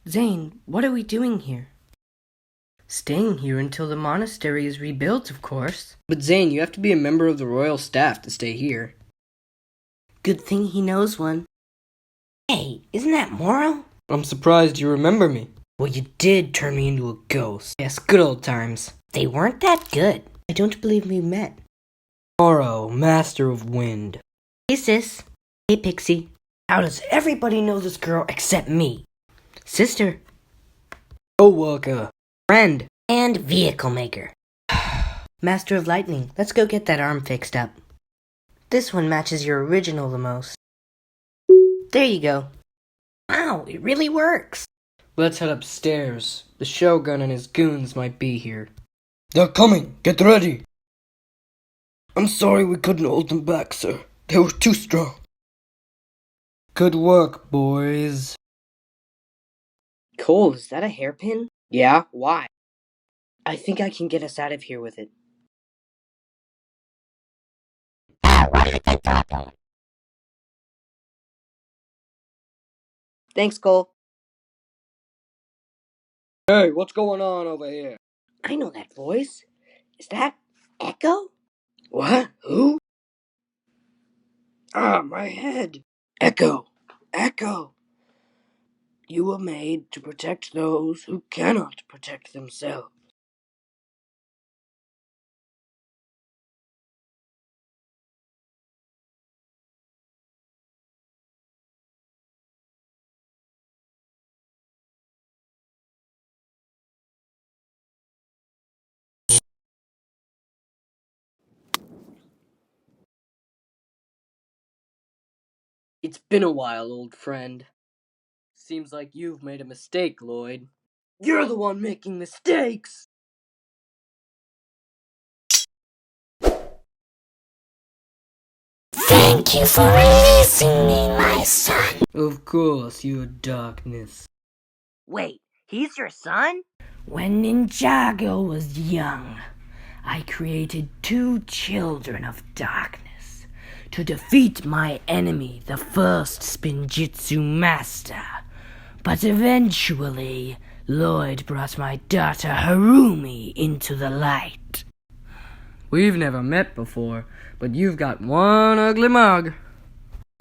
Zane, what are we doing here? Staying here until the monastery is rebuilt, of course. But Zane, you have to be a member of the royal staff to stay here. Good thing he knows one. Hey, isn't that Moro? I'm surprised you remember me. Well, you did turn me into a ghost. Yes, good old times. They weren't that good. I don't believe we met. Moro, master of wind. Hey, sis. Hey, Pixie. How does everybody know this girl except me? Sister. Co-worker. Friend. And vehicle maker. Master of Lightning, let's go get that arm fixed up. This one matches your original the most. There you go. Wow, it really works. Let's head upstairs. The Shogun and his goons might be here. They're coming. Get ready. I'm sorry we couldn't hold them back, sir. They were too strong. Good work, boys. Cole, is that a hairpin? Yeah? Why? I think I can get us out of here with it. Thanks, Cole. Hey, what's going on over here? I know that voice. Is that Echo? What? Who? Ah, my head. Echo. Echo. You were made to protect those who cannot protect themselves. It's been a while, old friend. Seems like you've made a mistake, Lloyd. You're the one making mistakes! Thank you for releasing me, my son. Of course, your darkness. Wait, he's your son? When Ninjago was young, I created 2 children of darkness to defeat my enemy, the first Spinjitzu master. But eventually, Lloyd brought my daughter Harumi into the light. We've never met before, but you've got one ugly mug.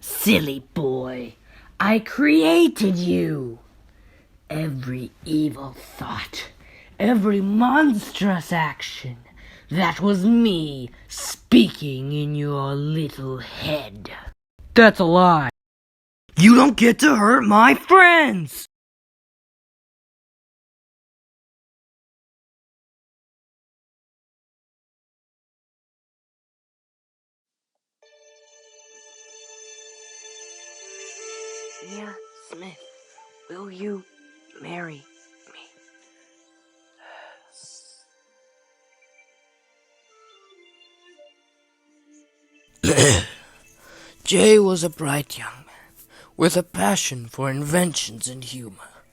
Silly boy, I created you. Every evil thought, every monstrous action, that was me speaking in your little head. That's a lie. You don't get to hurt my friends! Mia Smith, will you marry me? Jay was a bright young man, with a passion for inventions and humor.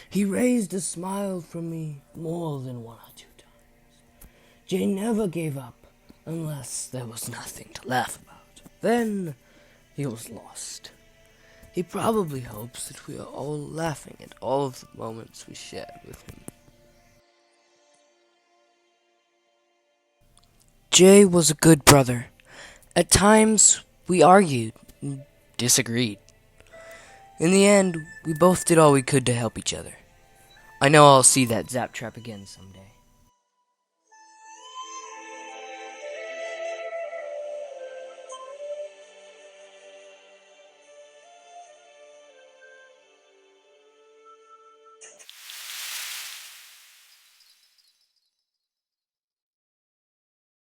He raised a smile from me more than 1 or 2 times. Jay never gave up unless there was nothing to laugh about. Then he was lost. He probably hopes that we are all laughing at all of the moments we shared with him. Jay was a good brother. At times, we argued and disagreed. In the end, we both did all we could to help each other. I know I'll see that Zap Trap again someday.